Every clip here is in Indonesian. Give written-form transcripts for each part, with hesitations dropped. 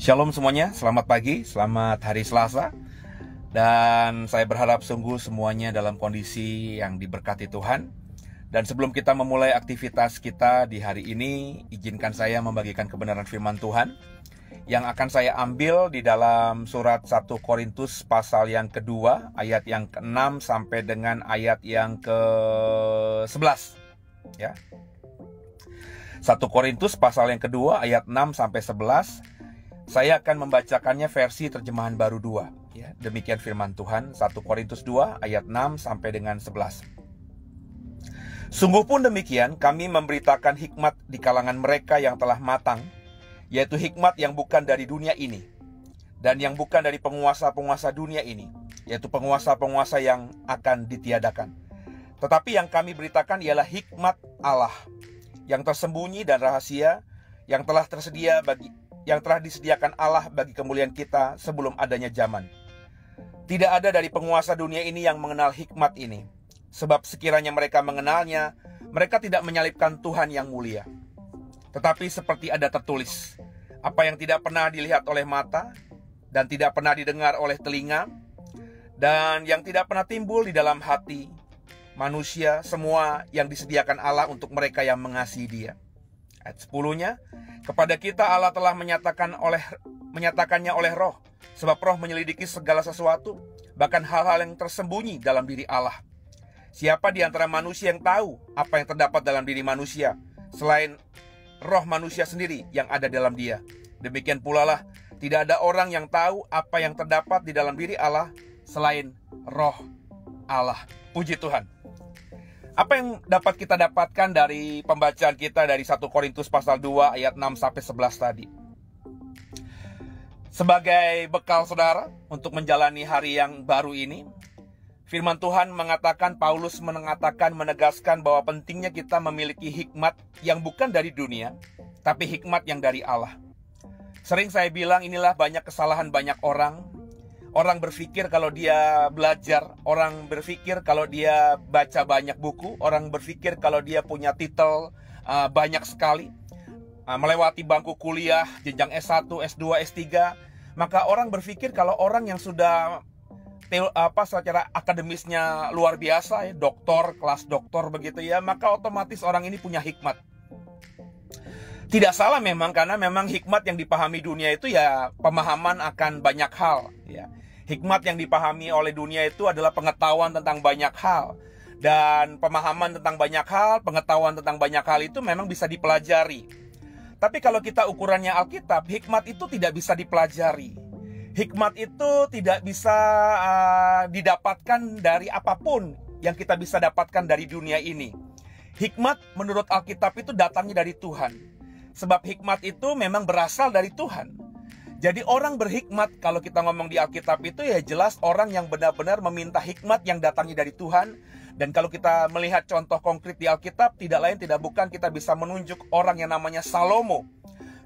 Shalom semuanya, selamat pagi, selamat hari Selasa. Dan saya berharap sungguh semuanya dalam kondisi yang diberkati Tuhan. Dan sebelum kita memulai aktivitas kita di hari ini, izinkan saya membagikan kebenaran firman Tuhan yang akan saya ambil di dalam surat 1 Korintus pasal yang kedua, ayat yang ke-6 sampai dengan ayat yang ke-11. Ya. 1 Korintus pasal yang kedua, ayat 6 sampai 11. Saya akan membacakannya versi terjemahan baru 2. Ya, demikian firman Tuhan, 1 Korintus 2 ayat 6 sampai dengan 11. Sungguh pun demikian, kami memberitakan hikmat di kalangan mereka yang telah matang, yaitu hikmat yang bukan dari dunia ini, dan yang bukan dari penguasa-penguasa dunia ini, yaitu penguasa-penguasa yang akan ditiadakan. Tetapi yang kami beritakan ialah hikmat Allah, yang tersembunyi dan rahasia, yang telah disediakan Allah bagi kemuliaan kita sebelum adanya zaman. Tidak ada dari penguasa dunia ini yang mengenal hikmat ini, sebab sekiranya mereka mengenalnya, mereka tidak menyalibkan Tuhan yang mulia. Tetapi seperti ada tertulis, apa yang tidak pernah dilihat oleh mata, dan tidak pernah didengar oleh telinga, dan yang tidak pernah timbul di dalam hati manusia, semua yang disediakan Allah untuk mereka yang mengasihi Dia. Ayat 10-nya, kepada kita Allah telah menyatakannya oleh Roh, sebab Roh menyelidiki segala sesuatu, bahkan hal-hal yang tersembunyi dalam diri Allah. Siapa di antara manusia yang tahu apa yang terdapat dalam diri manusia, selain roh manusia sendiri yang ada dalam dia? Demikian pula lah, tidak ada orang yang tahu apa yang terdapat di dalam diri Allah, selain roh Allah. Puji Tuhan. Apa yang dapat kita dapatkan dari pembacaan kita dari 1 Korintus pasal 2 ayat 6 sampai 11 tadi? Sebagai bekal saudara untuk menjalani hari yang baru ini, firman Tuhan mengatakan, Paulus menegaskan bahwa pentingnya kita memiliki hikmat yang bukan dari dunia, tapi hikmat yang dari Allah. Sering saya bilang inilah banyak kesalahan banyak orang. Orang berpikir kalau dia belajar, orang berpikir kalau dia baca banyak buku, orang berpikir kalau dia punya titel banyak sekali, melewati bangku kuliah, jenjang S1, S2, S3, maka orang berpikir kalau orang yang sudah secara akademisnya luar biasa, ya, doktor, kelas doktor begitu ya, maka otomatis orang ini punya hikmat. Tidak salah memang, karena memang hikmat yang dipahami dunia itu ya pemahaman akan banyak hal, ya. Hikmat yang dipahami oleh dunia itu adalah pengetahuan tentang banyak hal. Dan pemahaman tentang banyak hal, pengetahuan tentang banyak hal itu memang bisa dipelajari. Tapi kalau kita ukurannya Alkitab, hikmat itu tidak bisa dipelajari. Hikmat itu tidak bisa didapatkan dari apapun yang kita bisa dapatkan dari dunia ini. Hikmat menurut Alkitab itu datangnya dari Tuhan. Sebab hikmat itu memang berasal dari Tuhan. Jadi orang berhikmat, kalau kita ngomong di Alkitab itu ya jelas orang yang benar-benar meminta hikmat yang datangnya dari Tuhan. Dan kalau kita melihat contoh konkret di Alkitab, tidak lain tidak bukan kita bisa menunjuk orang yang namanya Salomo.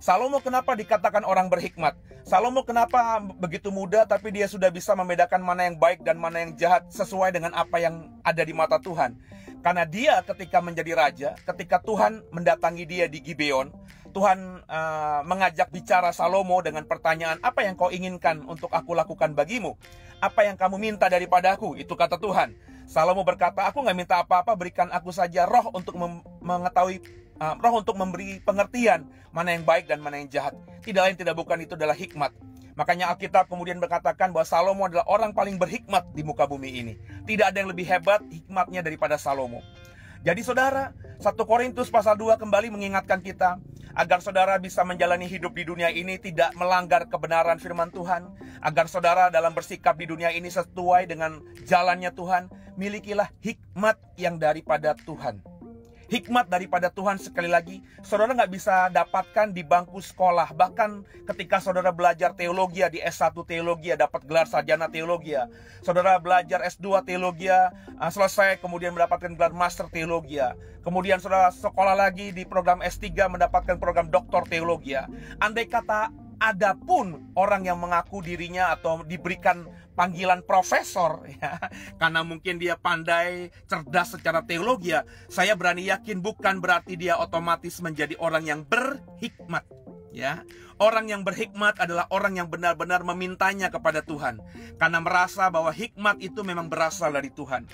Salomo kenapa dikatakan orang berhikmat? Salomo kenapa begitu muda tapi dia sudah bisa membedakan mana yang baik dan mana yang jahat sesuai dengan apa yang ada di mata Tuhan? Karena dia ketika menjadi raja, ketika Tuhan mendatangi dia di Gibeon, Tuhan mengajak bicara Salomo dengan pertanyaan, apa yang kau inginkan untuk aku lakukan bagimu? Apa yang kamu minta daripadaku? Itu kata Tuhan. Salomo berkata, aku gak minta apa-apa, berikan aku saja roh untuk mengetahui, roh untuk memberi pengertian mana yang baik dan mana yang jahat. Tidak lain tidak bukan itu adalah hikmat. Makanya Alkitab kemudian berkatakan bahwa Salomo adalah orang paling berhikmat di muka bumi ini. Tidak ada yang lebih hebat hikmatnya daripada Salomo. Jadi saudara, 1 Korintus pasal 2 kembali mengingatkan kita agar saudara bisa menjalani hidup di dunia ini tidak melanggar kebenaran firman Tuhan. Agar saudara dalam bersikap di dunia ini sesuai dengan jalannya Tuhan. Milikilah hikmat yang daripada Tuhan. Hikmat daripada Tuhan, sekali lagi, saudara nggak bisa dapatkan di bangku sekolah. Bahkan ketika saudara belajar teologi di S1 teologi, dapat gelar sarjana teologi. Saudara belajar S2 teologi, selesai kemudian mendapatkan gelar master teologi. Kemudian saudara sekolah lagi di program S3 mendapatkan program doktor teologi. Andai kata ada pun orang yang mengaku dirinya atau diberikan panggilan profesor ya, karena mungkin dia pandai, cerdas secara teologi ya, saya berani yakin bukan berarti dia otomatis menjadi orang yang berhikmat. Ya, orang yang berhikmat adalah orang yang benar-benar memintanya kepada Tuhan, karena merasa bahwa hikmat itu memang berasal dari Tuhan.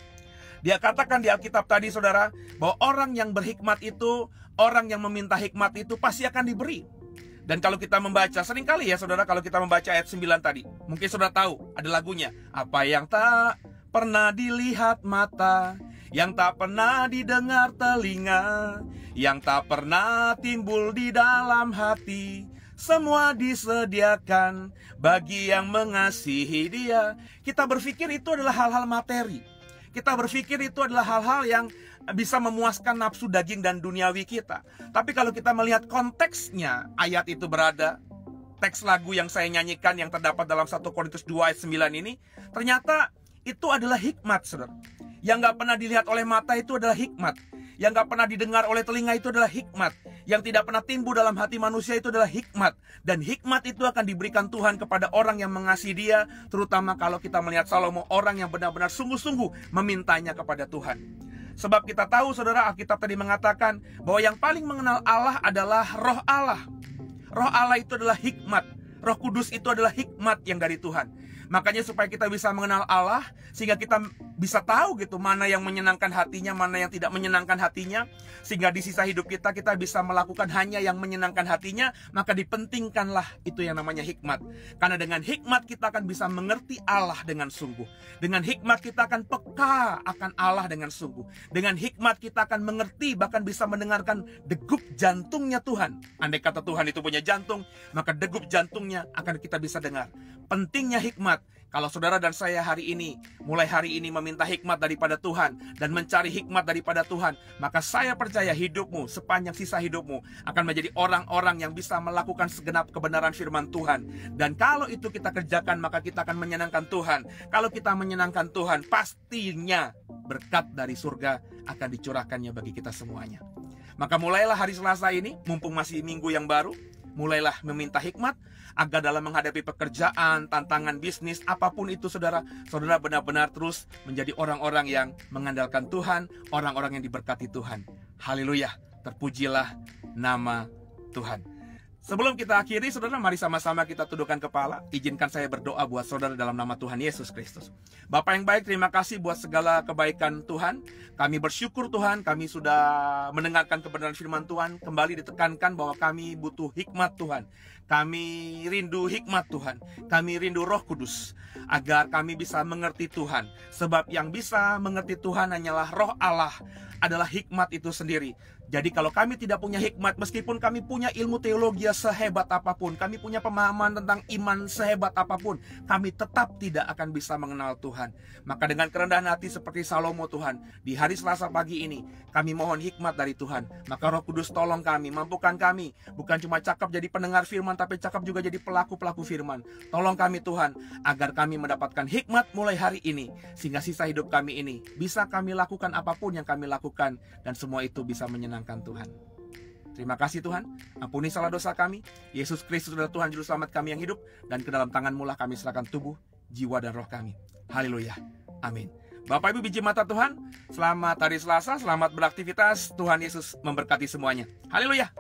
Dia katakan di Alkitab tadi, saudara, bahwa orang yang berhikmat itu, orang yang meminta hikmat itu pasti akan diberi. Dan kalau kita membaca, seringkali ya saudara, kalau kita membaca ayat 9 tadi, mungkin saudara tahu, ada lagunya. Apa yang tak pernah dilihat mata, yang tak pernah didengar telinga, yang tak pernah timbul di dalam hati, semua disediakan bagi yang mengasihi Dia. Kita berpikir itu adalah hal-hal materi. Kita berpikir itu adalah hal-hal yang bisa memuaskan nafsu daging dan duniawi kita. Tapi kalau kita melihat konteksnya, ayat itu berada, teks lagu yang saya nyanyikan yang terdapat dalam 1 Korintus 2 ayat 9 ini, ternyata itu adalah hikmat, saudara. Yang gak pernah dilihat oleh mata itu adalah hikmat. Yang gak pernah didengar oleh telinga itu adalah hikmat. Yang tidak pernah timbul dalam hati manusia itu adalah hikmat. Dan hikmat itu akan diberikan Tuhan kepada orang yang mengasihi Dia. Terutama kalau kita melihat Salomo, orang yang benar-benar sungguh-sungguh memintanya kepada Tuhan. Sebab kita tahu, saudara, Alkitab tadi mengatakan bahwa yang paling mengenal Allah adalah Roh Allah. Roh Allah itu adalah hikmat. Roh Kudus itu adalah hikmat yang dari Tuhan. Makanya supaya kita bisa mengenal Allah, sehingga kita bisa tahu gitu mana yang menyenangkan hatinya, mana yang tidak menyenangkan hatinya, sehingga di sisa hidup kita bisa melakukan hanya yang menyenangkan hatinya, maka dipentingkanlah itu yang namanya hikmat. Karena dengan hikmat kita akan bisa mengerti Allah dengan sungguh. Dengan hikmat kita akan peka akan Allah dengan sungguh. Dengan hikmat kita akan mengerti, bahkan bisa mendengarkan degup jantungnya Tuhan. Andai kata Tuhan itu punya jantung, maka degup jantungnya akan kita bisa dengar. Pentingnya hikmat. Kalau saudara dan saya mulai hari ini meminta hikmat daripada Tuhan dan mencari hikmat daripada Tuhan, maka saya percaya hidupmu, sepanjang sisa hidupmu akan menjadi orang-orang yang bisa melakukan segenap kebenaran firman Tuhan. Dan kalau itu kita kerjakan, maka kita akan menyenangkan Tuhan. Kalau kita menyenangkan Tuhan, pastinya berkat dari surga akan dicurahkannya bagi kita semuanya. Maka mulailah hari Selasa ini, mumpung masih minggu yang baru, mulailah meminta hikmat agar dalam menghadapi pekerjaan, tantangan bisnis, apapun itu saudara benar-benar terus menjadi orang-orang yang mengandalkan Tuhan, orang-orang yang diberkati Tuhan. Haleluya, terpujilah nama Tuhan. Sebelum kita akhiri, saudara, mari sama-sama kita tundukkan kepala. Izinkan saya berdoa buat saudara dalam nama Tuhan Yesus Kristus. Bapa yang baik, terima kasih buat segala kebaikan Tuhan. Kami bersyukur Tuhan, kami sudah mendengarkan kebenaran firman Tuhan. Kembali ditekankan bahwa kami butuh hikmat Tuhan. Kami rindu hikmat Tuhan. Kami rindu Roh Kudus, agar kami bisa mengerti Tuhan. Sebab yang bisa mengerti Tuhan hanyalah Roh Allah, adalah hikmat itu sendiri. Jadi kalau kami tidak punya hikmat, meskipun kami punya ilmu teologi sehebat apapun, kami punya pemahaman tentang iman sehebat apapun, kami tetap tidak akan bisa mengenal Tuhan. Maka dengan kerendahan hati seperti Salomo Tuhan, di hari Selasa pagi ini, kami mohon hikmat dari Tuhan. Maka Roh Kudus tolong kami, mampukan kami, bukan cuma cakap jadi pendengar firman, tapi cakap juga jadi pelaku-pelaku firman. Tolong kami Tuhan, agar kami mendapatkan hikmat mulai hari ini, sehingga sisa hidup kami ini, bisa kami lakukan apapun yang kami lakukan, dan semua itu bisa menyenangkan Tuhan. Terima kasih Tuhan, ampuni salah dosa kami. Yesus Kristus adalah Tuhan Juru Selamat kami yang hidup, dan ke dalam tangan-Mu lah kami serahkan tubuh, jiwa, dan roh kami. Haleluya, amin. Bapak Ibu biji mata Tuhan, selamat hari Selasa, selamat beraktivitas. Tuhan Yesus memberkati semuanya. Haleluya.